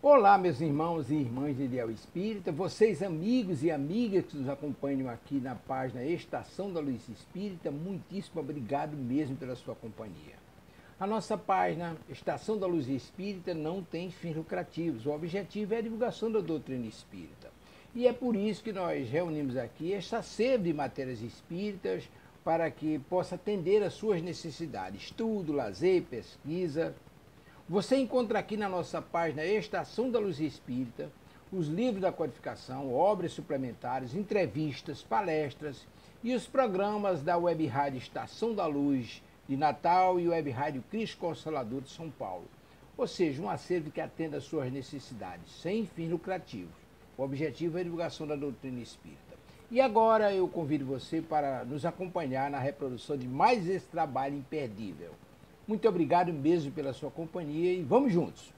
Olá, meus irmãos e irmãs de Ideal Espírita, vocês amigos e amigas que nos acompanham aqui na página Estação da Luz Espírita, muitíssimo obrigado mesmo pela sua companhia. A nossa página Estação da Luz Espírita não tem fins lucrativos, o objetivo é a divulgação da doutrina espírita. E é por isso que nós reunimos aqui esta sede de matérias espíritas para que possa atender às suas necessidades, estudo, lazer, pesquisa. Você encontra aqui na nossa página Estação da Luz Espírita os livros da codificação, obras suplementares, entrevistas, palestras e os programas da Web Rádio Estação da Luz de Natal e Web Rádio Cristo Consolador de São Paulo. Ou seja, um acervo que atenda às suas necessidades, sem fins lucrativos. O objetivo é a divulgação da doutrina espírita. E agora eu convido você para nos acompanhar na reprodução de mais esse trabalho imperdível. Muito obrigado mesmo pela sua companhia e vamos juntos!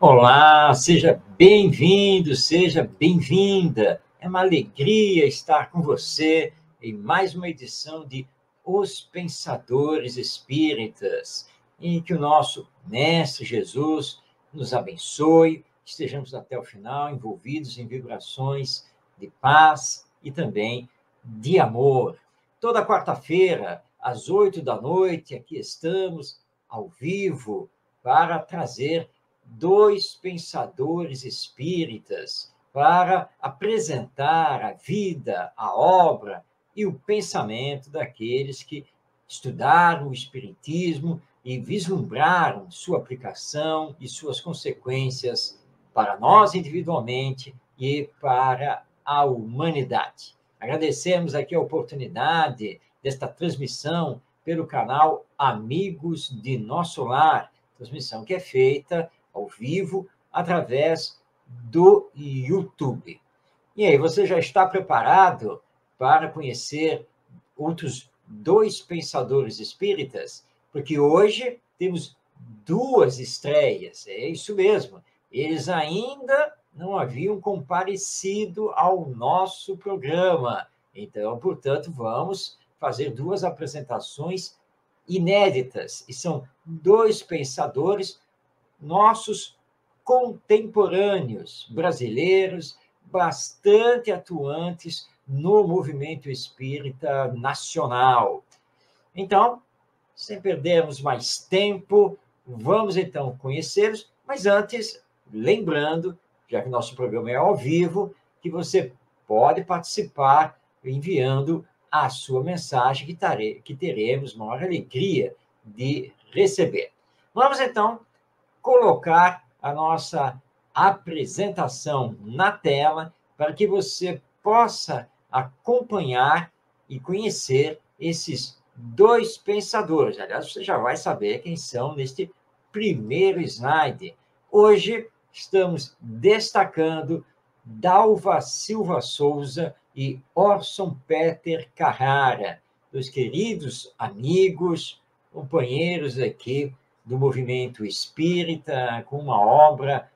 Olá, seja bem-vindo, seja bem-vinda. É uma alegria estar com você em mais uma edição de Os Pensadores Espíritas, em que o nosso Mestre Jesus nos abençoe, estejamos até o final envolvidos em vibrações de paz e também de amor. Toda quarta-feira, às 8 da noite, aqui estamos ao vivo para trazer dois pensadores espíritas para apresentar a vida, a obra e o pensamento daqueles que estudaram o Espiritismo e vislumbraram sua aplicação e suas consequências para nós individualmente e para a humanidade. Agradecemos aqui a oportunidade desta transmissão pelo canal Amigos de Nosso Lar, transmissão que é feita ao vivo, através do YouTube. E aí, você já está preparado para conhecer outros dois pensadores espíritas? Porque hoje temos duas estreias, é isso mesmo. Eles ainda não haviam comparecido ao nosso programa. Então, portanto, vamos fazer duas apresentações inéditas. E são dois pensadores nossos contemporâneos brasileiros, bastante atuantes no movimento espírita nacional. Então, sem perdermos mais tempo, vamos então conhecê-los, mas antes, lembrando, já que nosso programa é ao vivo, que você pode participar enviando a sua mensagem, que teremos maior alegria de receber. Vamos então colocar a nossa apresentação na tela para que você possa acompanhar e conhecer esses dois pensadores. Aliás, você já vai saber quem são neste primeiro slide. Hoje estamos destacando Dalva Silva Souza e Orson Peter Carrara, dos queridos amigos, companheiros aqui do movimento espírita, com uma obra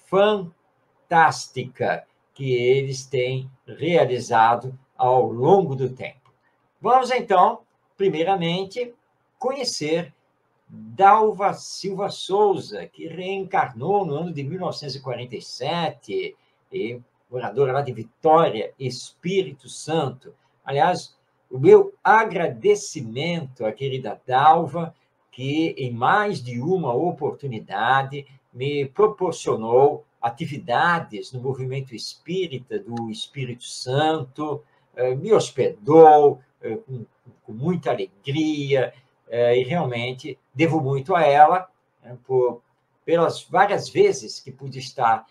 fantástica que eles têm realizado ao longo do tempo. Vamos, então, primeiramente, conhecer Dalva Silva Souza, que reencarnou no ano de 1947, e moradora lá de Vitória, Espírito Santo. Aliás, o meu agradecimento à querida Dalva, que em mais de uma oportunidade me proporcionou atividades no movimento espírita do Espírito Santo, me hospedou com muita alegria, e realmente devo muito a ela, pelas várias vezes que pude estar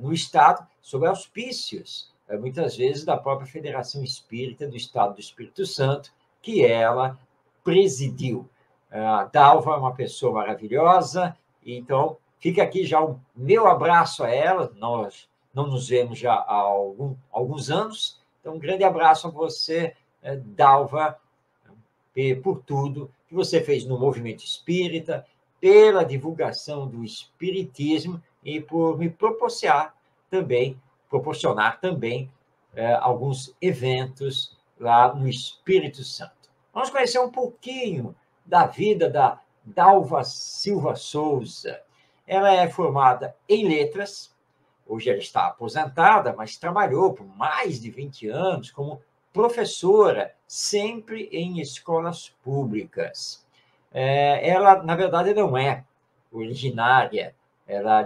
no Estado, sob auspícios, muitas vezes, da própria Federação Espírita do Estado do Espírito Santo, que ela presidiu. A Dalva é uma pessoa maravilhosa, então fica aqui já o meu abraço a ela. Nós não nos vemos já há alguns anos, então um grande abraço a você, Dalva, por tudo que você fez no movimento espírita, pela divulgação do espiritismo e por me proporcionar também alguns eventos lá no Espírito Santo. Vamos conhecer um pouquinho da vida da Dalva Silva Souza. Ela é formada em letras, hoje ela está aposentada, mas trabalhou por mais de 20 anos como professora, sempre em escolas públicas. Ela, na verdade, não é originária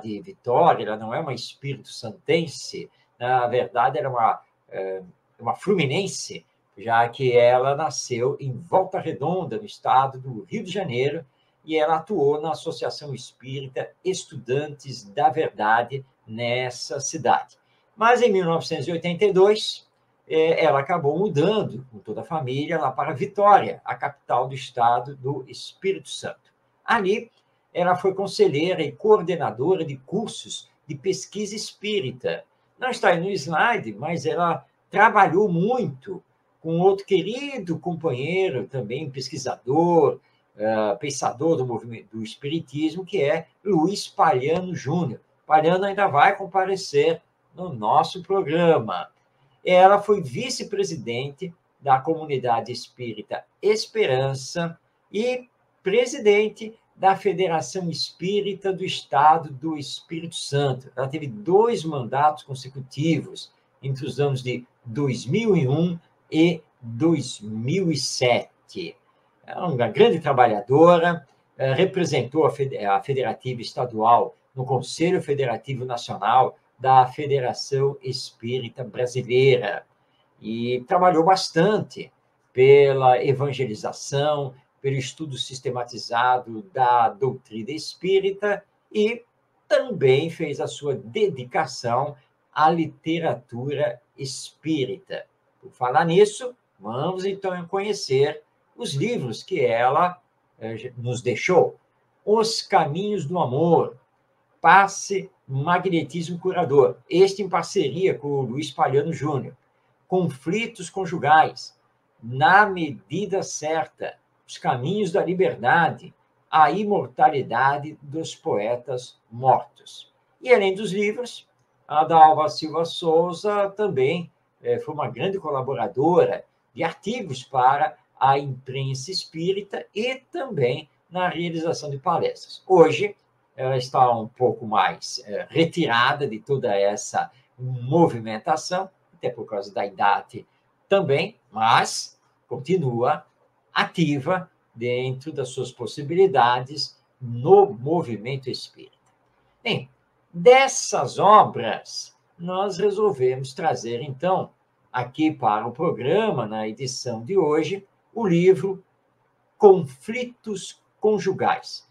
de Vitória, ela não é uma espírito santense, na verdade, ela é uma fluminense, já que ela nasceu em Volta Redonda, no estado do Rio de Janeiro, e ela atuou na Associação Espírita Estudantes da Verdade nessa cidade. Mas, em 1982, ela acabou mudando, com toda a família, lá para Vitória, a capital do estado do Espírito Santo. Ali, ela foi conselheira e coordenadora de cursos de pesquisa espírita. Não está aí no slide, mas ela trabalhou muito com outro querido companheiro, também pesquisador, pensador do movimento do espiritismo, que é Luiz Palhano Júnior. Palhano ainda vai comparecer no nosso programa. Ela foi vice-presidente da Comunidade Espírita Esperança e presidente da Federação Espírita do Estado do Espírito Santo. Ela teve 2 mandatos consecutivos entre os anos de 2001 e 2007. É uma grande trabalhadora, representou a Federativa Estadual no Conselho Federativo Nacional da Federação Espírita Brasileira e trabalhou bastante pela evangelização, pelo estudo sistematizado da doutrina espírita e também fez a sua dedicação à literatura espírita. Por falar nisso, vamos então conhecer os livros que ela nos deixou. Os Caminhos do Amor, Passe Magnetismo Curador, este em parceria com o Luiz Palhano Júnior. Conflitos Conjugais, Na Medida Certa, Os Caminhos da Liberdade, A Imortalidade dos Poetas Mortos. E, além dos livros, a Dalva Silva Souza também foi uma grande colaboradora de artigos para a imprensa espírita e também na realização de palestras. Hoje, ela está um pouco mais retirada de toda essa movimentação, até por causa da idade também, mas continua ativa dentro das suas possibilidades no movimento espírita. Bem, dessas obras, nós resolvemos trazer, então, aqui para o programa, na edição de hoje, o livro Conflitos Conjugais.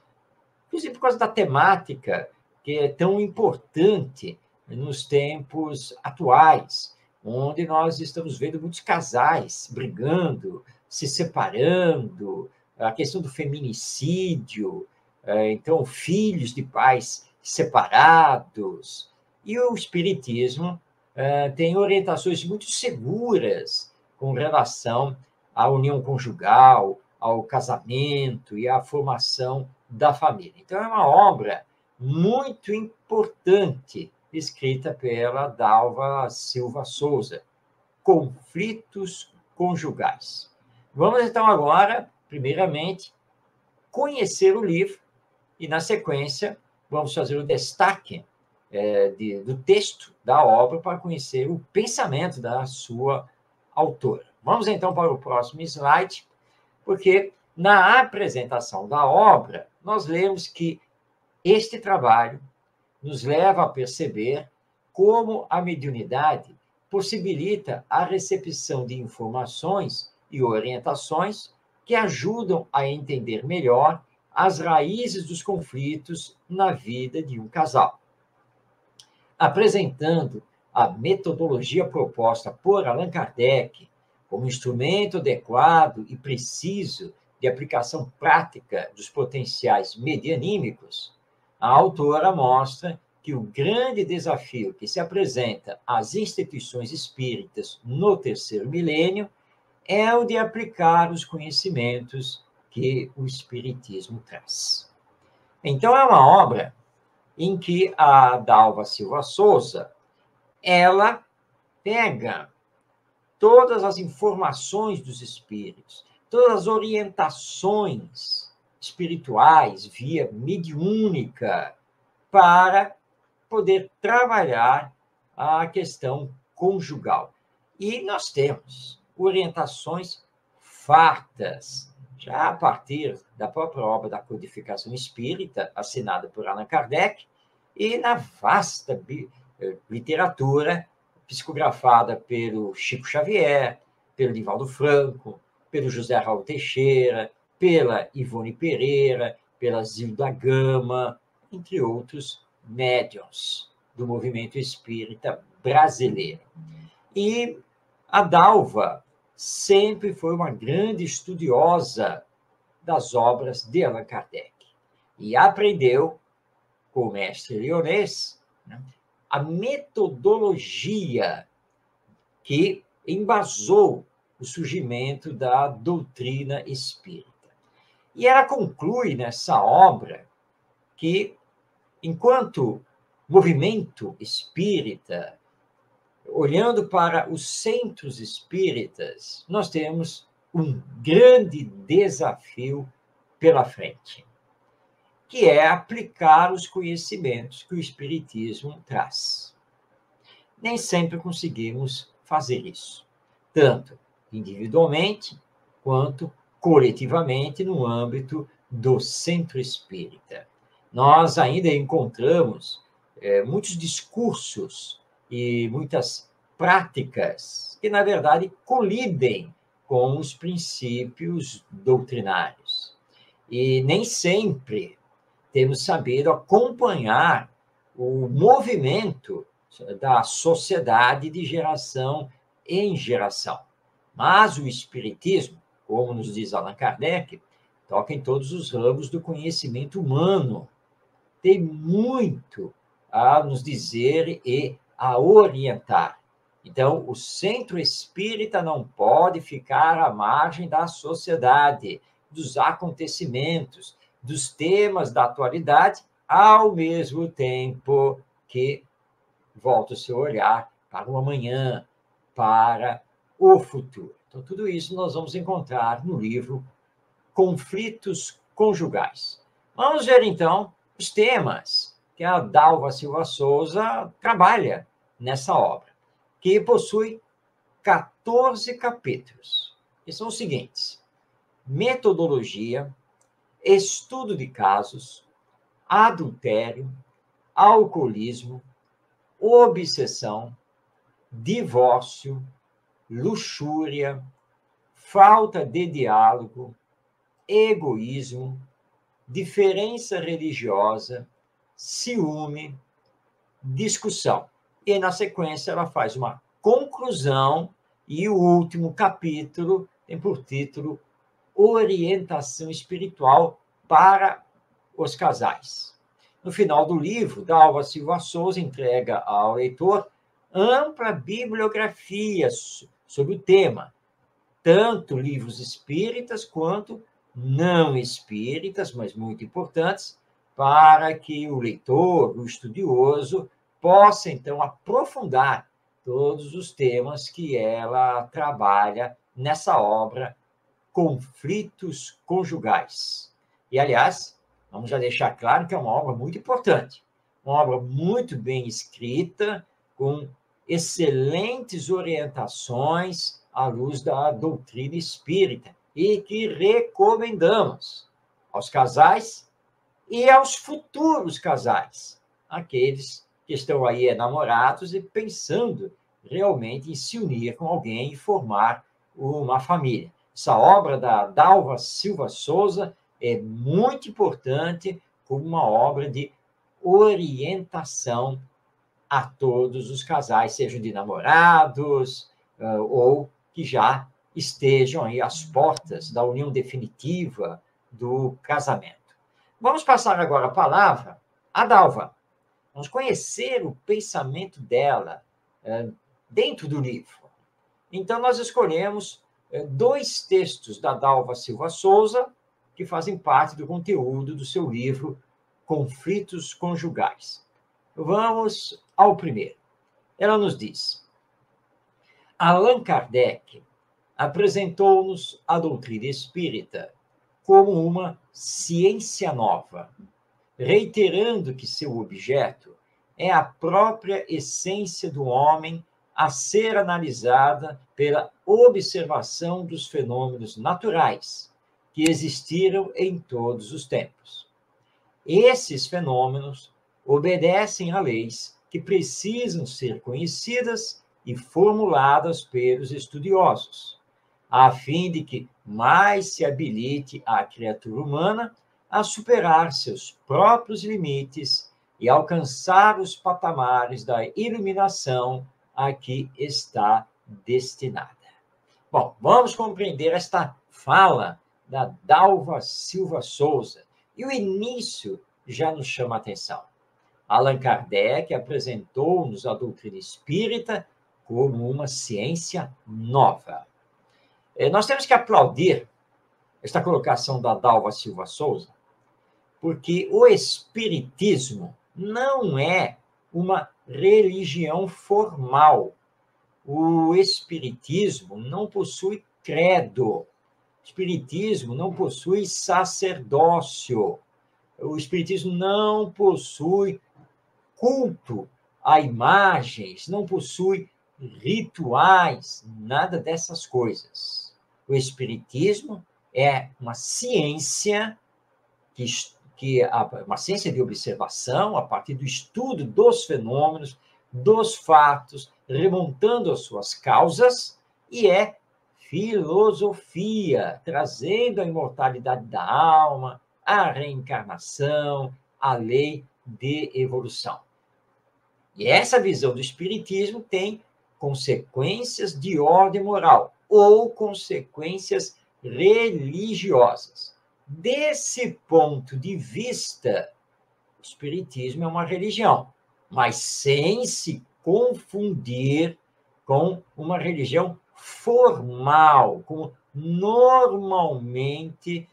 Inclusive por causa da temática que é tão importante nos tempos atuais, onde nós estamos vendo muitos casais brigando, se separando, a questão do feminicídio, então, filhos de pais separados. E o Espiritismo tem orientações muito seguras com relação à união conjugal, ao casamento e à formação da família. Então, é uma obra muito importante, escrita pela Dalva Silva Souza, Conflitos Conjugais. Vamos, então, agora, primeiramente, conhecer o livro e, na sequência, vamos fazer o destaque do texto da obra para conhecer o pensamento da sua autora. Vamos então para o próximo slide, porque na apresentação da obra, nós lemos que este trabalho nos leva a perceber como a mediunidade possibilita a recepção de informações e orientações que ajudam a entender melhor as raízes dos conflitos na vida de um casal. Apresentando a metodologia proposta por Allan Kardec como instrumento adequado e preciso de aplicação prática dos potenciais medianímicos, a autora mostra que o grande desafio que se apresenta às instituições espíritas no terceiro milênio é o de aplicar os conhecimentos que o Espiritismo traz. Então, é uma obra em que a Dalva Silva Souza, ela pega todas as informações dos espíritos, todas as orientações espirituais via mediúnica para poder trabalhar a questão conjugal. E nós temos orientações fartas, já a partir da própria obra da Codificação Espírita, assinada por Allan Kardec, e na vasta literatura psicografada pelo Chico Xavier, pelo Divaldo Franco, pelo José Raul Teixeira, pela Ivone Pereira, pela Zilda Gama, entre outros médiuns do movimento espírita brasileiro. E a Dalva sempre foi uma grande estudiosa das obras de Allan Kardec e aprendeu com o mestre Lyonês, né, a metodologia que embasou o surgimento da doutrina espírita. E ela conclui nessa obra que, enquanto movimento espírita, olhando para os centros espíritas, nós temos um grande desafio pela frente, que é aplicar os conhecimentos que o Espiritismo traz. Nem sempre conseguimos fazer isso, tanto individualmente quanto coletivamente no âmbito do centro espírita. Nós ainda encontramos muitos discursos e muitas práticas que, na verdade, colidem com os princípios doutrinários. E nem sempre temos sabido acompanhar o movimento da sociedade de geração em geração. Mas o Espiritismo, como nos diz Allan Kardec, toca em todos os ramos do conhecimento humano. Tem muito a nos dizer e a orientar. Então, o centro espírita não pode ficar à margem da sociedade, dos acontecimentos, dos temas da atualidade, ao mesmo tempo que volta o seu olhar para o amanhã, para o futuro. Então, tudo isso nós vamos encontrar no livro Conflitos Conjugais. Vamos ver, então, os temas que a Dalva Silva Souza trabalha nessa obra, que possui 14 capítulos, que são os seguintes: metodologia, estudo de casos, adultério, alcoolismo, obsessão, divórcio, luxúria, falta de diálogo, egoísmo, diferença religiosa, ciúme, discussão. E, na sequência, ela faz uma conclusão e o último capítulo tem por título Orientação Espiritual para os Casais. No final do livro, Dalva Silva Souza entrega ao leitor ampla bibliografia sobre o tema, tanto livros espíritas quanto não espíritas, mas muito importantes, para que o leitor, o estudioso, possa, então, aprofundar todos os temas que ela trabalha nessa obra, Conflitos Conjugais. E, aliás, vamos já deixar claro que é uma obra muito importante, uma obra muito bem escrita, com excelentes orientações à luz da doutrina espírita e que recomendamos aos casais e aos futuros casais, aqueles que estão aí enamorados e pensando realmente em se unir com alguém e formar uma família. Essa obra da Dalva Silva Souza é muito importante como uma obra de orientação a todos os casais, sejam de namorados ou que já estejam aí às portas da união definitiva do casamento. Vamos passar agora a palavra à Dalva. Vamos conhecer o pensamento dela dentro do livro. Então, nós escolhemos 2 textos da Dalva Silva Souza, que fazem parte do conteúdo do seu livro Conflitos Conjugais. Vamos ao primeiro. Ela nos diz: Allan Kardec apresentou-nos a doutrina espírita como uma ciência nova, reiterando que seu objeto é a própria essência do homem a ser analisada pela observação dos fenômenos naturais que existiram em todos os tempos. Esses fenômenos obedecem a leis que precisam ser conhecidas e formuladas pelos estudiosos, a fim de que mais se habilite a criatura humana a superar seus próprios limites e alcançar os patamares da iluminação a que está destinada. Bom, vamos compreender esta fala da Dalva Silva Souza. E o início já nos chama a atenção. Allan Kardec apresentou-nos a doutrina espírita como uma ciência nova. Nós temos que aplaudir esta colocação da Dalva Silva Souza, porque o espiritismo não é uma religião formal. O espiritismo não possui credo. O espiritismo não possui sacerdócio. O espiritismo não possui culto a imagens, não possui rituais, nada dessas coisas. O espiritismo é uma ciência uma ciência de observação a partir do estudo dos fenômenos, dos fatos, remontando as suas causas, e é filosofia, trazendo a imortalidade da alma, a reencarnação, a lei de evolução. E essa visão do espiritismo tem consequências de ordem moral ou consequências religiosas. Desse ponto de vista, o espiritismo é uma religião, mas sem se confundir com uma religião formal, como normalmente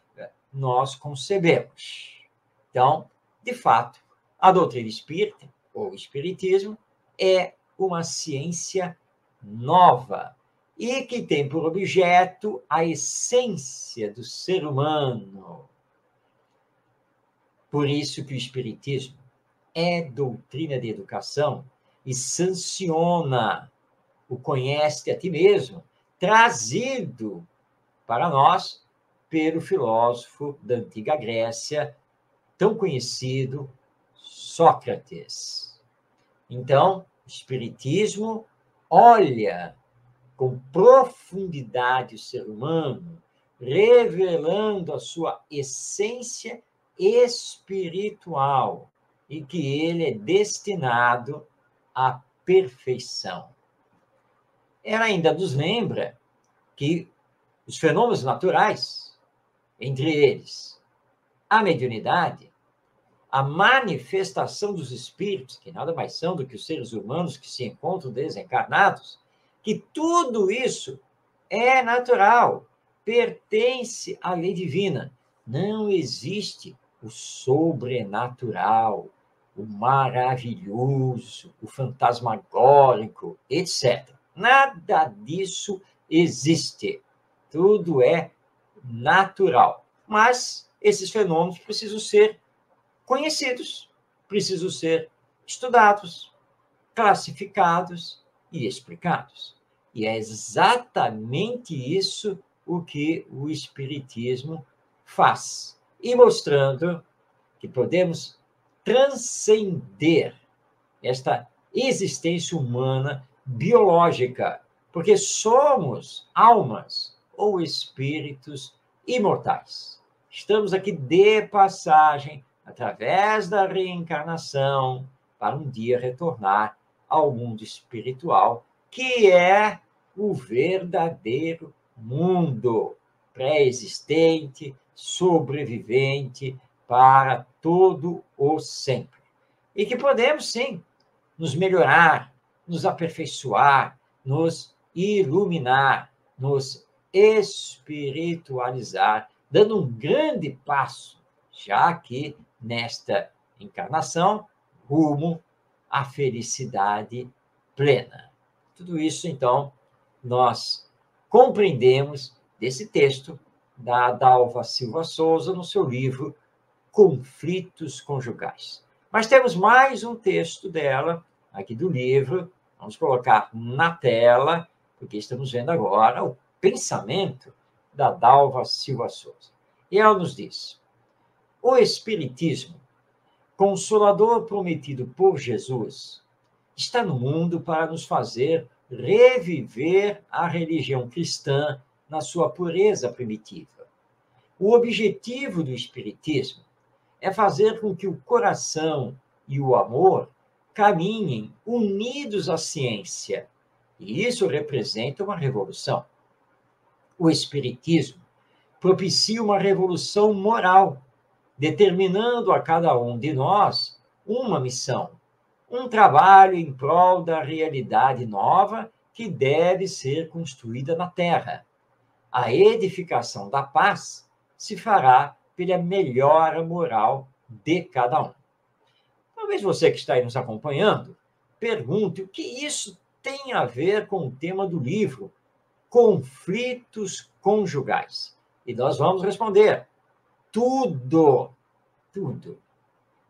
nós concebemos. Então, de fato, a doutrina espírita, ou espiritismo, é uma ciência nova e que tem por objeto a essência do ser humano. Por isso que o espiritismo é doutrina de educação e sanciona o conhece a ti mesmo, trazido para nós pelo filósofo da antiga Grécia, tão conhecido, Sócrates. Então, o espiritismo olha com profundidade o ser humano, revelando a sua essência espiritual e que ele é destinado à perfeição. Ela ainda nos lembra que os fenômenos naturais, entre eles a mediunidade, a manifestação dos espíritos, que nada mais são do que os seres humanos que se encontram desencarnados, que tudo isso é natural, pertence à lei divina. Não existe o sobrenatural, o maravilhoso, o fantasmagórico, etc. Nada disso existe. Tudo é natural. Mas esses fenômenos precisam ser conhecidos, precisam ser estudados, classificados e explicados. E é exatamente isso o que o Espiritismo faz. E mostrando que podemos transcender esta existência humana biológica, porque somos almas ou espíritos imortais. Estamos aqui de passagem, através da reencarnação, para um dia retornar ao mundo espiritual, que é o verdadeiro mundo pré-existente, sobrevivente para todo o sempre. E que podemos, sim, nos melhorar, nos aperfeiçoar, nos iluminar, nos espiritualizar, dando um grande passo, já que nesta encarnação, rumo à felicidade plena. Tudo isso, então, nós compreendemos desse texto da Dalva Silva Souza no seu livro Conflitos Conjugais. Mas temos mais um texto dela, aqui do livro, vamos colocar na tela, porque estamos vendo agora o pensamento da Dalva Silva Souza. E ela nos diz: o Espiritismo, consolador prometido por Jesus, está no mundo para nos fazer reviver a religião cristã na sua pureza primitiva. O objetivo do Espiritismo é fazer com que o coração e o amor caminhem unidos à ciência, e isso representa uma revolução. O Espiritismo propicia uma revolução moral, determinando a cada um de nós uma missão, um trabalho em prol da realidade nova que deve ser construída na Terra. A edificação da paz se fará pela melhora moral de cada um. Talvez você que está aí nos acompanhando pergunte o que isso tem a ver com o tema do livro, Conflitos Conjugais. E nós vamos responder: tudo, tudo.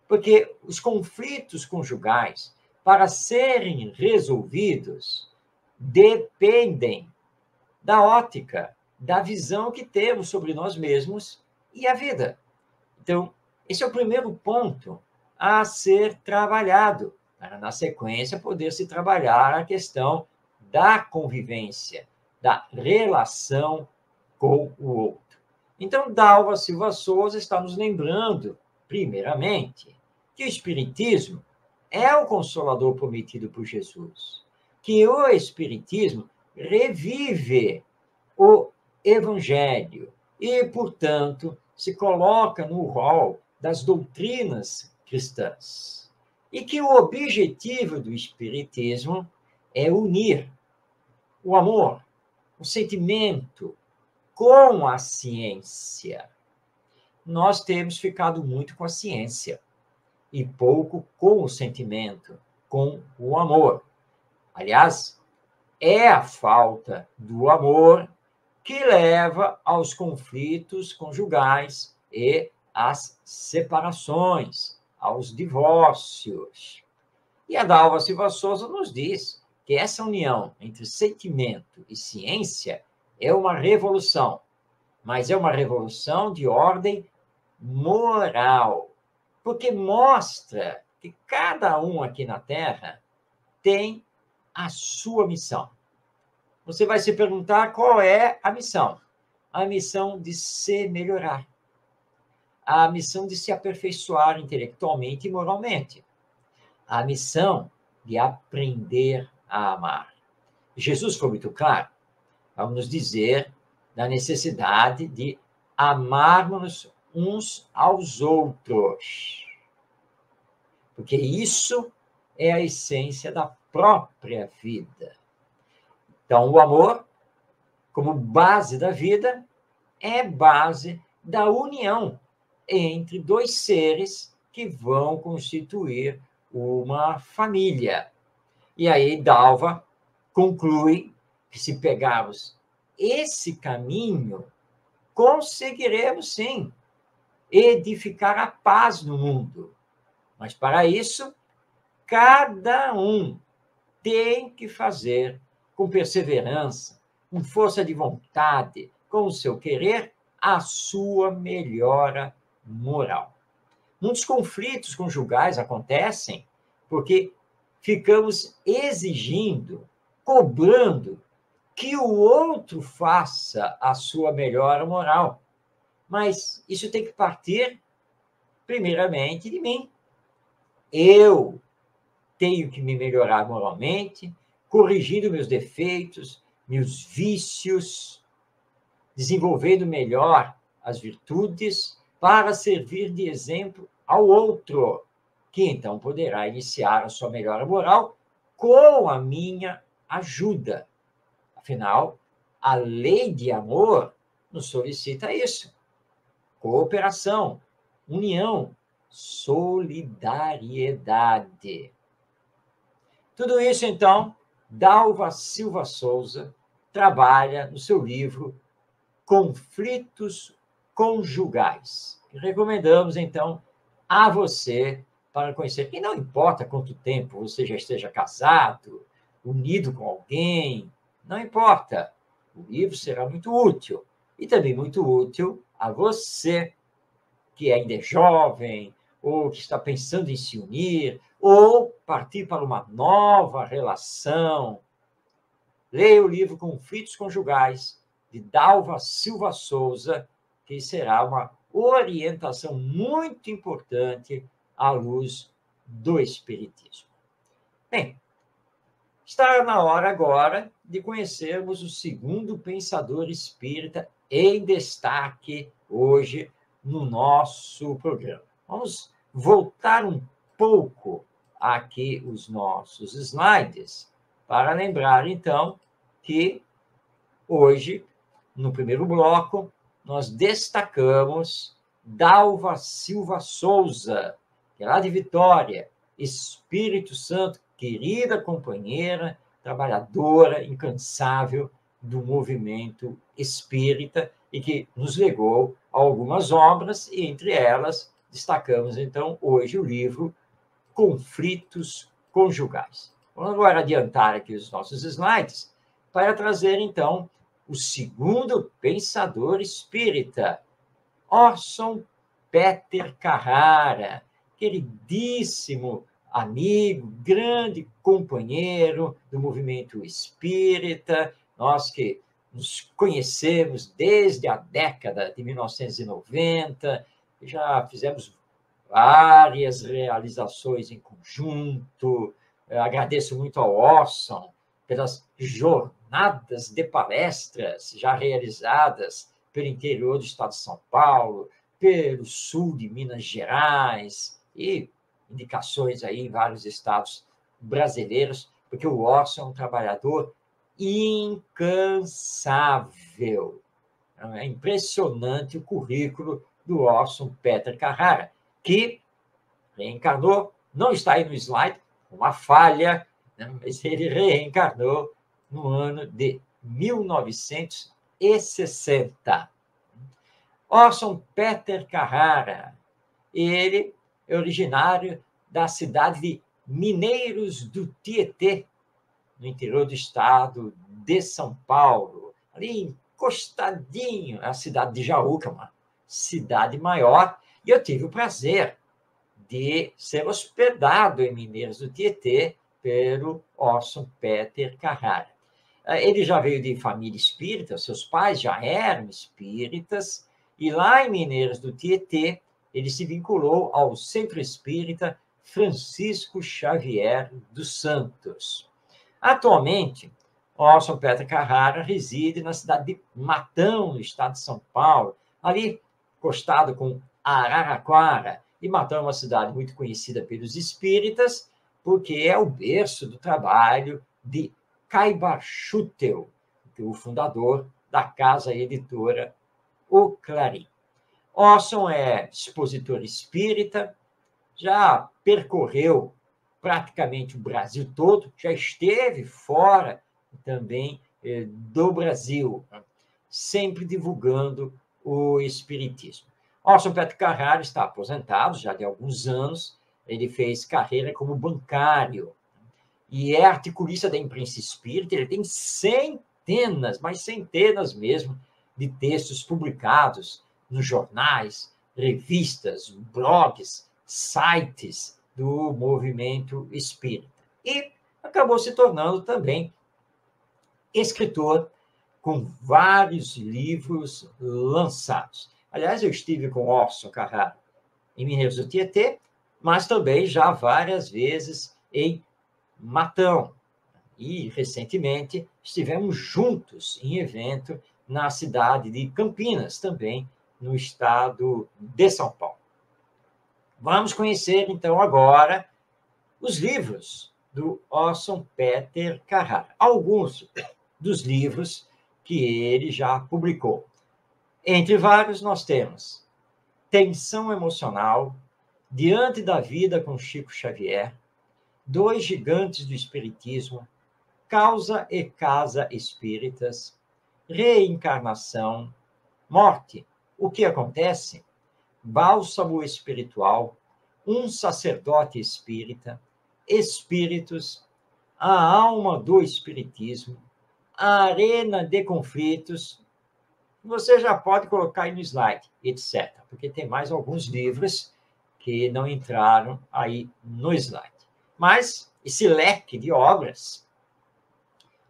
Porque os conflitos conjugais, para serem resolvidos, dependem da ótica, da visão que temos sobre nós mesmos e a vida. Então, esse é o primeiro ponto a ser trabalhado, para, na sequência, poder se trabalhar a questão da convivência, da relação com o outro. Então, Dalva Silva Souza está nos lembrando, primeiramente, que o Espiritismo é o consolador prometido por Jesus, que o Espiritismo revive o Evangelho e, portanto, se coloca no rol das doutrinas cristãs. E que o objetivo do Espiritismo é unir o amor, o sentimento com a ciência. Nós temos ficado muito com a ciência e pouco com o sentimento, com o amor. Aliás, é a falta do amor que leva aos conflitos conjugais e às separações, aos divórcios. E a Dalva Silva Souza nos diz que essa união entre sentimento e ciência é uma revolução, mas é uma revolução de ordem moral, porque mostra que cada um aqui na Terra tem a sua missão. Você vai se perguntar qual é a missão. A missão de se melhorar. A missão de se aperfeiçoar intelectualmente e moralmente. A missão de aprender a amar. Jesus foi muito claro ao nos dizer da necessidade de amarmos uns aos outros. Porque isso é a essência da própria vida. Então, o amor, como base da vida, é base da união entre dois seres que vão constituir uma família. E aí, Dalva conclui que, se pegarmos esse caminho, conseguiremos, sim, edificar a paz no mundo. Mas, para isso, cada um tem que fazer com perseverança, com força de vontade, com o seu querer, a sua melhora moral. Muitos conflitos conjugais acontecem porque ficamos exigindo, cobrando que o outro faça a sua melhora moral. Mas isso tem que partir, primeiramente, de mim. Eu tenho que me melhorar moralmente, corrigindo meus defeitos, meus vícios, desenvolvendo melhor as virtudes para servir de exemplo ao outro, que então poderá iniciar a sua melhora moral com a minha ajuda. Afinal, a lei de amor nos solicita isso: cooperação, união, solidariedade. Tudo isso, então, Dalva Silva Souza trabalha no seu livro Conflitos Conjugais. Recomendamos, então, a você para conhecer. E não importa quanto tempo você já esteja casado, unido com alguém, não importa. O livro será muito útil. E também muito útil a você que ainda é jovem, ou que está pensando em se unir, ou partir para uma nova relação. Leia o livro Conflitos Conjugais, de Dalva Silva Souza, que será uma orientação muito importante à luz do Espiritismo. Bem, está na hora agora de conhecermos o segundo pensador espírita em destaque hoje no nosso programa. Vamos voltar um pouco aqui os nossos slides para lembrar, então, que hoje, no primeiro bloco, nós destacamos Dalva Silva Souza, que é lá de Vitória, Espírito Santo, querida companheira, trabalhadora, incansável do movimento espírita e que nos legou algumas obras, e entre elas destacamos, então, hoje o livro Conflitos Conjugais. Vamos agora adiantar aqui os nossos slides para trazer, então, o segundo pensador espírita, Orson Peter Carrara, queridíssimo amigo, grande companheiro do movimento espírita, nós que nos conhecemos desde a década de 1990, já fizemos várias realizações em conjunto. Eu agradeço muito ao Orson pelas jornadas de palestras já realizadas pelo interior do estado de São Paulo, pelo sul de Minas Gerais e indicações aí em vários estados brasileiros, porque o Orson é um trabalhador incansável. É impressionante o currículo do Orson Peter Carrara, que reencarnou, não está aí no slide, uma falha, né? Mas ele reencarnou no ano de 1960. Orson Peter Carrara, ele é originário da cidade de Mineiros do Tietê, no interior do estado de São Paulo, ali encostadinho à cidade de Jaú, que é uma cidade maior, e eu tive o prazer de ser hospedado em Mineiros do Tietê pelo Orson Peter Carrara. Ele já veio de família espírita, seus pais já eram espíritas, e lá em Mineiros do Tietê, ele se vinculou ao Centro Espírita Francisco Xavier dos Santos. Atualmente, Orson Peter Carrara reside na cidade de Matão, no estado de São Paulo, ali encostado com Araraquara. E Matão é uma cidade muito conhecida pelos espíritas, porque é o berço do trabalho de Caibar Schutel, o fundador da casa editora O Clarim. Orson é expositor espírita, já percorreu praticamente o Brasil todo, já esteve fora também do Brasil, sempre divulgando o espiritismo. Orson Peter Carrara está aposentado já de alguns anos, ele fez carreira como bancário e é articulista da imprensa espírita. Ele tem centenas, mas centenas mesmo, de textos publicados nos jornais, revistas, blogs, sites do movimento espírita. E acabou se tornando também escritor, com vários livros lançados. Aliás, eu estive com Orson Carrara em Mineiros do Tietê, mas também já várias vezes em Matão. E, recentemente, estivemos juntos em evento na cidade de Campinas, também no estado de São Paulo. Vamos conhecer, então, agora os livros do Orson Peter Carrara. Alguns dos livros que ele já publicou. Entre vários, nós temos Tensão Emocional, Diante da Vida com Chico Xavier, Dois Gigantes do Espiritismo, Causa e Casa Espíritas, Reencarnação, Morte, O que Acontece, Bálsamo Espiritual, Um Sacerdote Espírita, Espíritos, A Alma do Espiritismo, A Arena de Conflitos. Você já pode colocar aí no slide, etc., porque tem mais alguns livros que não entraram aí no slide. Mas esse leque de obras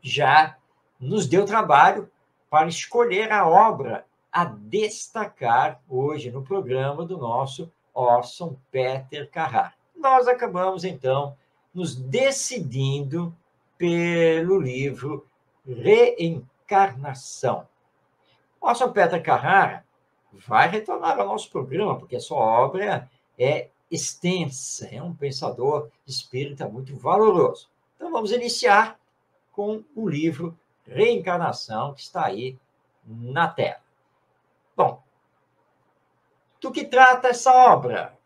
já nos deu trabalho para escolher a obra a destacar hoje no programa do nosso Orson Peter Carrara. Nós acabamos, então, nos decidindo pelo livro Reencarnação. Orson Peter Carrara vai retornar ao nosso programa, porque a sua obra é extensa, é um pensador espírita muito valoroso. Então, vamos iniciar com o livro Reencarnação, que está aí na tela. Bom, do que trata essa obra?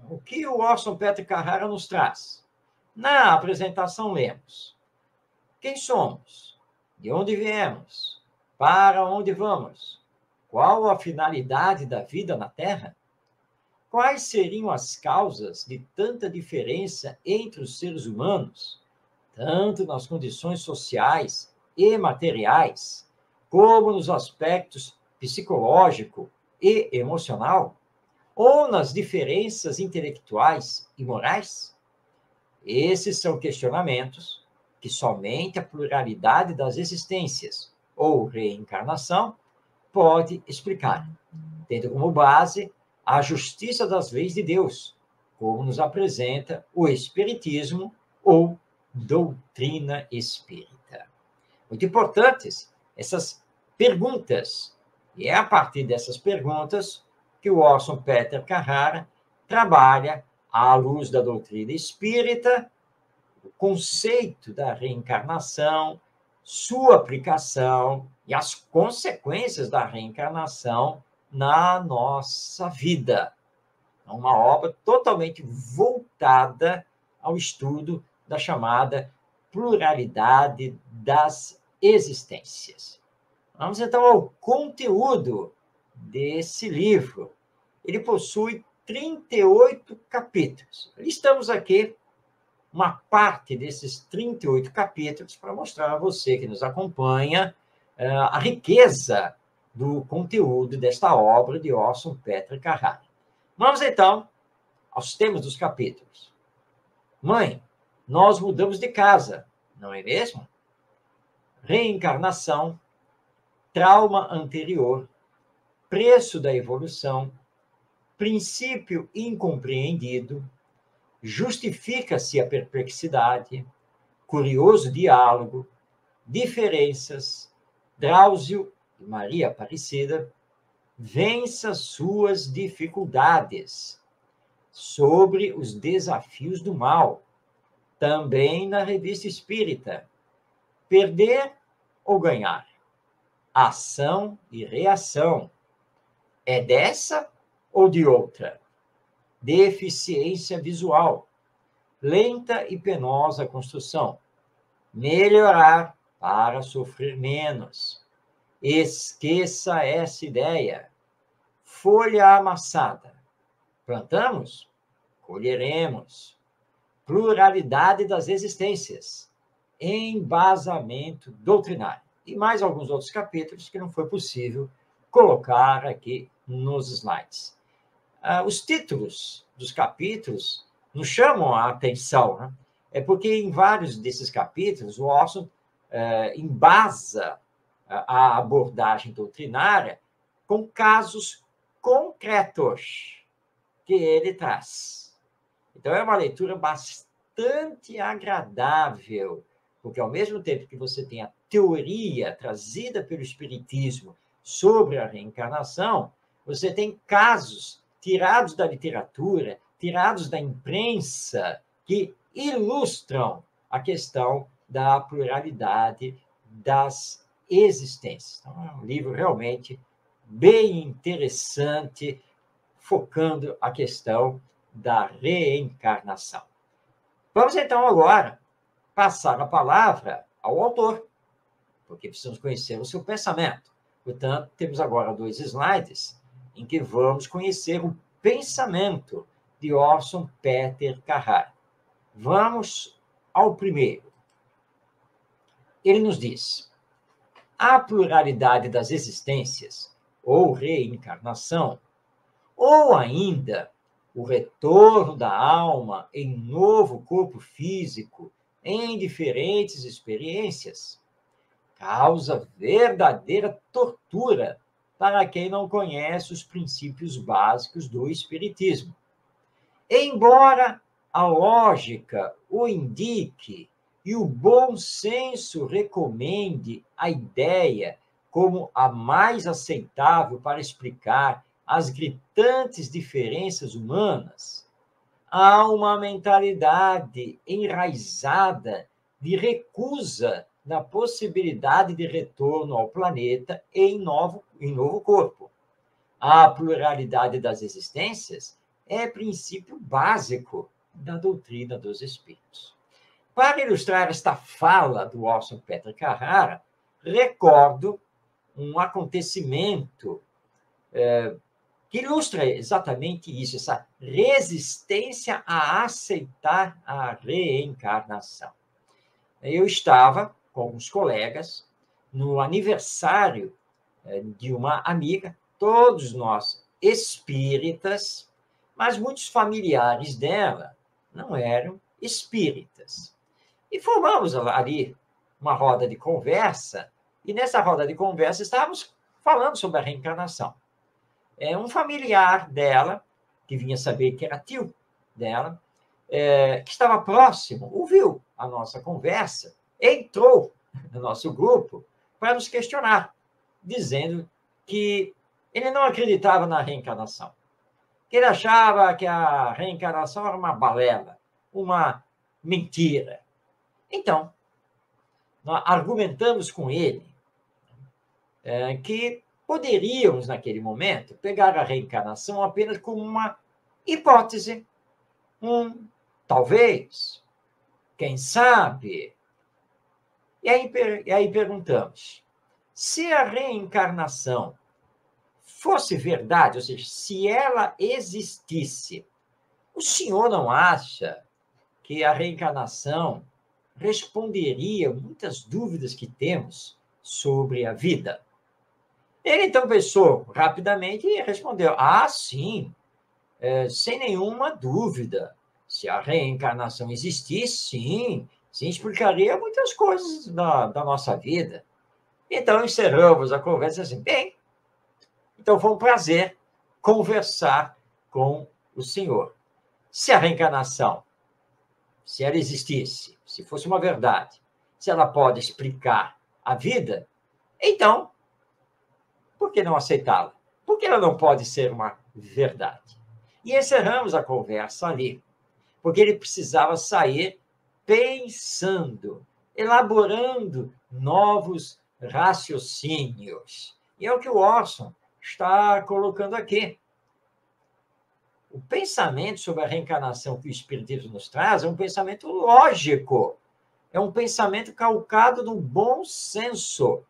O que o Orson Peter Carrara nos traz? Na apresentação lemos: quem somos? De onde viemos? Para onde vamos? Qual a finalidade da vida na Terra? Quais seriam as causas de tanta diferença entre os seres humanos, tanto nas condições sociais e materiais, como nos aspectos psicológico e emocional, ou nas diferenças intelectuais e morais? Esses são questionamentos que somente a pluralidade das existências ou reencarnação pode explicar, tendo como base a justiça das leis de Deus, como nos apresenta o Espiritismo ou doutrina espírita. Muito importantes essas perguntas, e é a partir dessas perguntas que o Orson Peter Carrara trabalha, à luz da doutrina espírita, o conceito da reencarnação, sua aplicação e as consequências da reencarnação na nossa vida. É uma obra totalmente voltada ao estudo da chamada pluralidade das existências. Vamos então ao conteúdo desse livro. Ele possui 38 capítulos. Listamos aqui uma parte desses 38 capítulos para mostrar a você que nos acompanha a riqueza do conteúdo desta obra de Orson Peter Carrara. Vamos, então, aos temas dos capítulos. Mãe, nós mudamos de casa, não é mesmo? Reencarnação, trauma anterior, preço da evolução, princípio incompreendido, justifica-se a perplexidade, curioso diálogo, diferenças, Drauzio e Maria Aparecida, vença suas dificuldades, sobre os desafios do mal, também na Revista Espírita, perder ou ganhar, ação e reação, é dessa ou de outra? Deficiência visual, lenta e penosa construção, melhorar para sofrer menos. Esqueça essa ideia. Folha amassada. Plantamos? Colheremos. pluralidade das existências, embasamento doutrinário. E mais alguns outros capítulos que não foi possível colocar aqui nos slides. Os títulos dos capítulos nos chamam a atenção, né? É porque em vários desses capítulos o Orson embasa a abordagem doutrinária com casos concretos que ele traz. Então, é uma leitura bastante agradável, porque, ao mesmo tempo que você tem a teoria trazida pelo Espiritismo sobre a reencarnação, você tem casos tirados da literatura, tirados da imprensa, que ilustram a questão da pluralidade das existências. Então, é um livro realmente bem interessante, focando a questão da reencarnação. Vamos, então, agora passar a palavra ao autor, porque precisamos conhecer o seu pensamento. Portanto, temos agora 2 slides em que vamos conhecer o pensamento de Orson Peter Carrara. Vamos ao primeiro. Ele nos diz: a pluralidade das existências, ou reencarnação, ou ainda o retorno da alma em novo corpo físico, em diferentes experiências, causa verdadeira tortura para quem não conhece os princípios básicos do Espiritismo. Embora a lógica o indique e o bom senso recomende a ideia como a mais aceitável para explicar as gritantes diferenças humanas, há uma mentalidade enraizada de recusa da possibilidade de retorno ao planeta em novo corpo. A pluralidade das existências é princípio básico da doutrina dos espíritos. Para ilustrar esta fala do Orson Peter Carrara, recordo um acontecimento que ilustra exatamente isso, essa resistência a aceitar a reencarnação. Eu estava com alguns colegas no aniversário de uma amiga, todos nós espíritas, mas muitos familiares dela não eram espíritas. E formamos ali uma roda de conversa, e nessa roda de conversa estávamos falando sobre a reencarnação. Um familiar dela, que vinha saber que era tio dela, que estava próximo, ouviu a nossa conversa, entrou no nosso grupo para nos questionar, dizendo que ele não acreditava na reencarnação, que ele achava que a reencarnação era uma balela, uma mentira. Então, nós argumentamos com ele que poderíamos, naquele momento, pegar a reencarnação apenas como uma hipótese, talvez, quem sabe. E aí perguntamos, se a reencarnação fosse verdade, ou seja, se ela existisse, o senhor não acha que a reencarnação responderia muitas dúvidas que temos sobre a vida? Ele, então, pensou rapidamente e respondeu, sim, sem nenhuma dúvida. Se a reencarnação existisse, sim, explicaria muitas coisas da nossa vida. Então, encerramos a conversa assim, bem, então foi um prazer conversar com o senhor. Se a reencarnação, se ela existisse, se fosse uma verdade, se ela pode explicar a vida, então, por que não aceitá-la? Por que ela não pode ser uma verdade? E encerramos a conversa ali, porque ele precisava sair pensando, elaborando novos raciocínios. E é o que o Orson está colocando aqui. O pensamento sobre a reencarnação que o Espiritismo nos traz é um pensamento lógico, é um pensamento calcado no bom senso,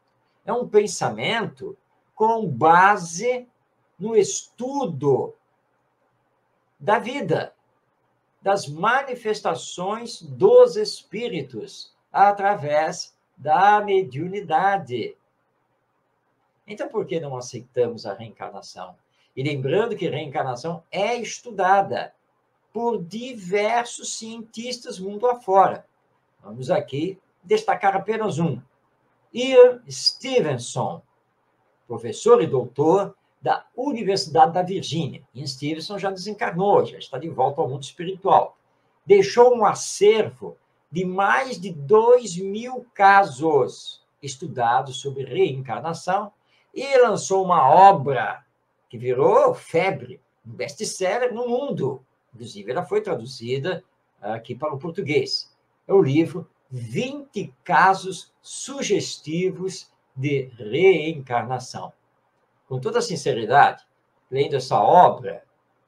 é um pensamento com base no estudo da vida. das manifestações dos espíritos através da mediunidade. Então, por que não aceitamos a reencarnação? E lembrando que reencarnação é estudada por diversos cientistas mundo afora. Vamos aqui destacar apenas um. Ian Stevenson, professor e doutor da Universidade da Virgínia. Ian Stevenson já desencarnou, já está de volta ao mundo espiritual. Deixou um acervo de mais de 2.000 casos estudados sobre reencarnação e lançou uma obra que virou febre, um best-seller no mundo. Inclusive, ela foi traduzida aqui para o português. É o livro 20 Casos Sugestivos de Reencarnação. Com toda sinceridade, lendo essa obra,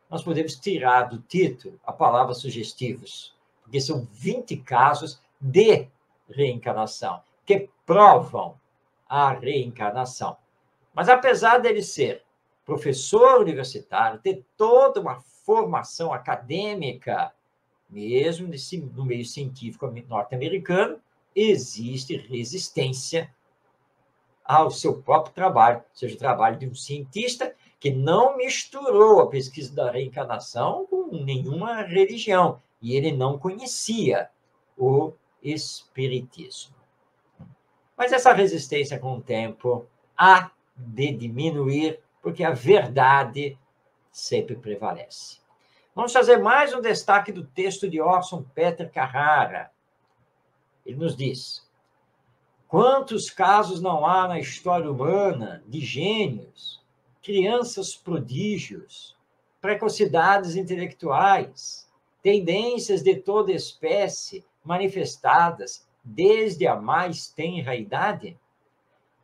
nós podemos tirar do título a palavra sugestivos, porque são 20 casos de reencarnação, que provam a reencarnação. Mas apesar dele ser professor universitário, ter toda uma formação acadêmica, mesmo no meio científico norte-americano, existe resistência ao seu próprio trabalho, ou seja, o trabalho de um cientista que não misturou a pesquisa da reencarnação com nenhuma religião, e ele não conhecia o espiritismo. Mas essa resistência, com o tempo, há de diminuir, porque a verdade sempre prevalece. Vamos fazer mais um destaque do texto de Orson Peter Carrara. Ele nos diz: quantos casos não há na história humana de gênios, crianças prodígios, precocidades intelectuais, tendências de toda espécie manifestadas desde a mais tenra idade?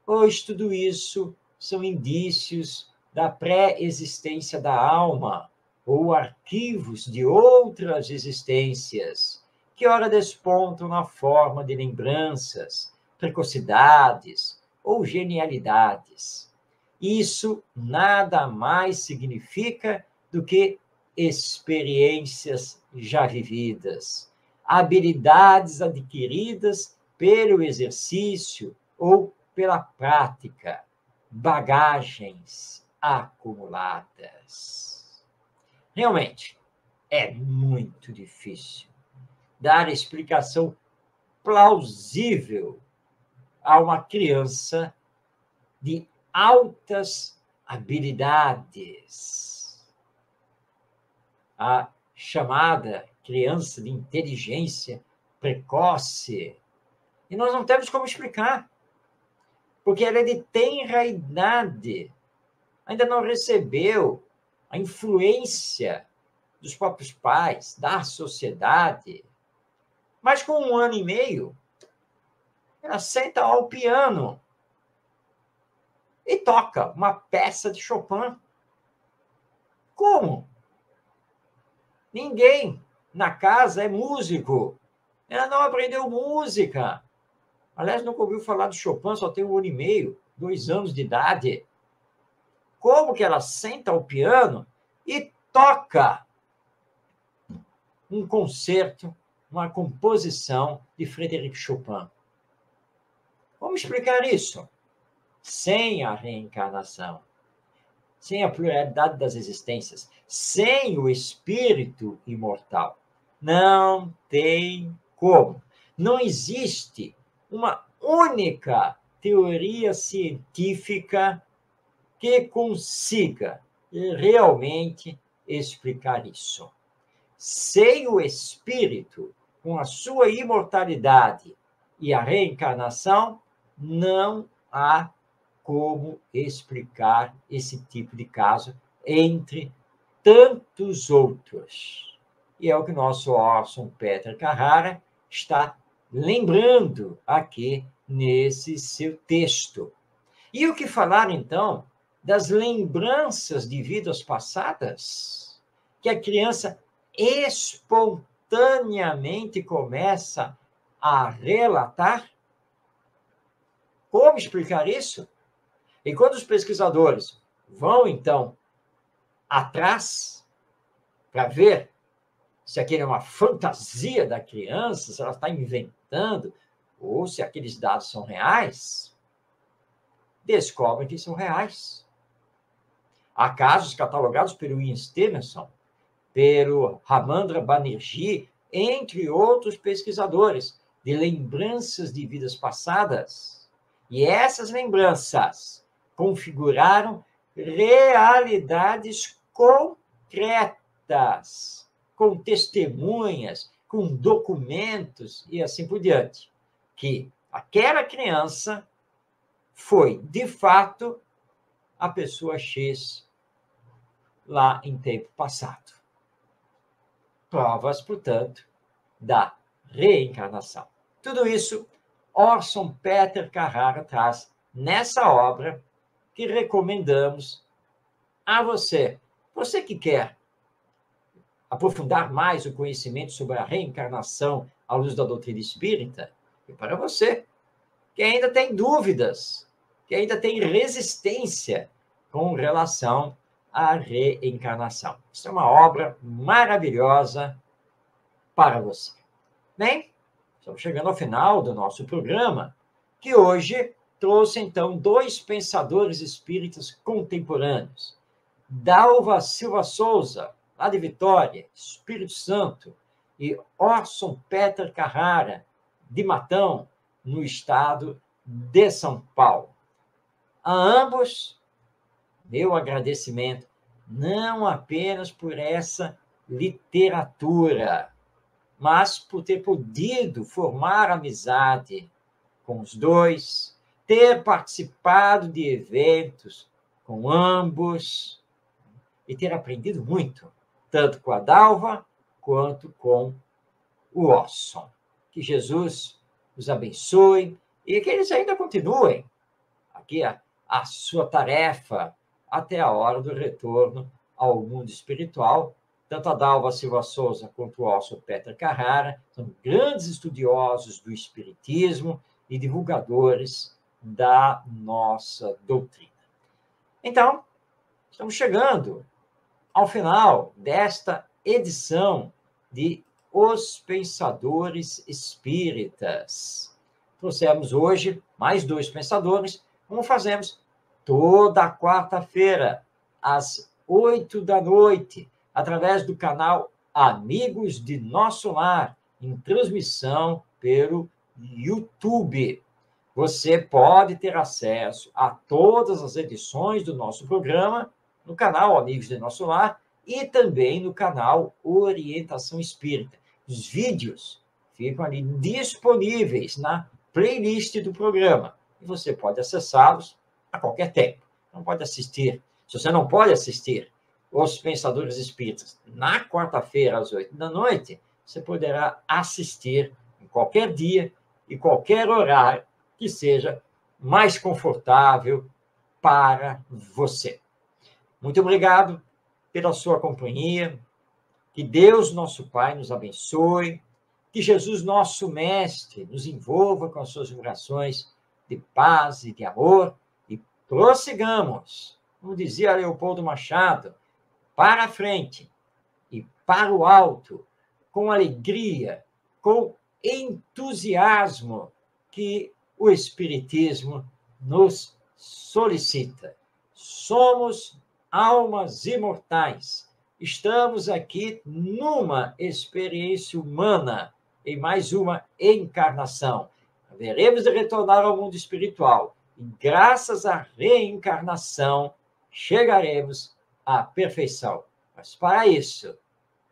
Pois tudo isso são indícios da pré-existência da alma, ou arquivos de outras existências, que ora despontam na forma de lembranças, precocidades ou genialidades. Isso nada mais significa do que experiências já vividas, habilidades adquiridas pelo exercício ou pela prática, bagagens acumuladas. Realmente, é muito difícil dar explicação plausível a uma criança de altas habilidades. A chamada criança de inteligência precoce. E nós não temos como explicar, porque ela é de tenra idade, ainda não recebeu a influência dos próprios pais, da sociedade. Mas com 1 ano e meio, ela senta ao piano e toca uma peça de Chopin. Como? Ninguém na casa é músico. Ela não aprendeu música. Aliás, nunca ouviu falar de Chopin, só tem 1 ano e meio, 2 anos de idade. Como que ela senta ao piano e toca um concerto, uma composição de Frédéric Chopin? Como explicar isso? Sem a reencarnação, sem a pluralidade das existências, sem o espírito imortal. Não tem como. Não existe uma única teoria científica que consiga realmente explicar isso. Sem o espírito, com a sua imortalidade e a reencarnação, não há como explicar esse tipo de caso entre tantos outros. E é o que nosso Orson Peter Carrara está lembrando aqui nesse seu texto. E o que falar, então, das lembranças de vidas passadas, que a criança espontaneamente começa a relatar? Como explicar isso? E quando os pesquisadores vão, então, atrás para ver se aquilo é uma fantasia da criança, se ela está inventando, ou se aqueles dados são reais, descobrem que são reais. Há casos catalogados pelo Ian Stevenson, pelo Ramandra Banerjee, entre outros pesquisadores, de lembranças de vidas passadas. E essas lembranças configuraram realidades concretas, com testemunhas, com documentos e assim por diante, que aquela criança foi, de fato, a pessoa X lá em tempo passado. Provas, portanto, da reencarnação. Tudo isso Orson Peter Carrara traz nessa obra que recomendamos a você. Você que quer aprofundar mais o conhecimento sobre a reencarnação à luz da doutrina espírita, e para você que ainda tem dúvidas, que ainda tem resistência com relação à reencarnação. Isso é uma obra maravilhosa para você. Bem, estamos chegando ao final do nosso programa, que hoje trouxe, então, dois pensadores espíritas contemporâneos. Dalva Silva Souza, lá de Vitória, Espírito Santo, e Orson Peter Carrara, de Matão, no estado de São Paulo. A ambos, meu agradecimento, não apenas por essa literatura, mas por ter podido formar amizade com os dois, ter participado de eventos com ambos e ter aprendido muito, tanto com a Dalva quanto com o Orson. Que Jesus os abençoe e que eles ainda continuem aqui a sua tarefa até a hora do retorno ao mundo espiritual. Tanto a Dalva Silva Souza quanto o Orson Peter Carrara são grandes estudiosos do espiritismo e divulgadores da nossa doutrina. Então, estamos chegando ao final desta edição de Os Pensadores Espíritas. Trouxemos hoje mais dois pensadores, como fazemos toda quarta-feira, às 20h, através do canal Amigos de Nosso Lar, em transmissão pelo YouTube. Você pode ter acesso a todas as edições do nosso programa no canal Amigos de Nosso Lar e também no canal Orientação Espírita. Os vídeos ficam ali disponíveis na playlist do programa e você pode acessá-los a qualquer tempo. Não pode assistir. Se você não pode assistir Os Pensadores Espíritas na quarta-feira, às 20h, você poderá assistir em qualquer dia e qualquer horário que seja mais confortável para você. Muito obrigado pela sua companhia. Que Deus, nosso Pai, nos abençoe. Que Jesus, nosso Mestre, nos envolva com as suas vibrações de paz e de amor. E prossigamos, como dizia Leopoldo Machado, para a frente e para o alto, com alegria, com entusiasmo que o Espiritismo nos solicita. Somos almas imortais. Estamos aqui numa experiência humana, em mais uma encarnação. Haveremos de retornar ao mundo espiritual. E graças à reencarnação, chegaremos à perfeição. Mas para isso,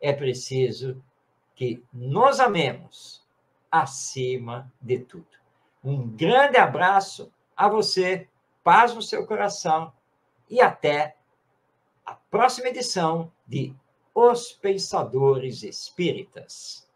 é preciso que nos amemos acima de tudo. Um grande abraço a você, paz no seu coração e até a próxima edição de Os Pensadores Espíritas.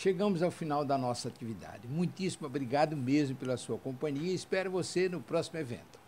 Chegamos ao final da nossa atividade. Muitíssimo obrigado mesmo pela sua companhia e espero você no próximo evento.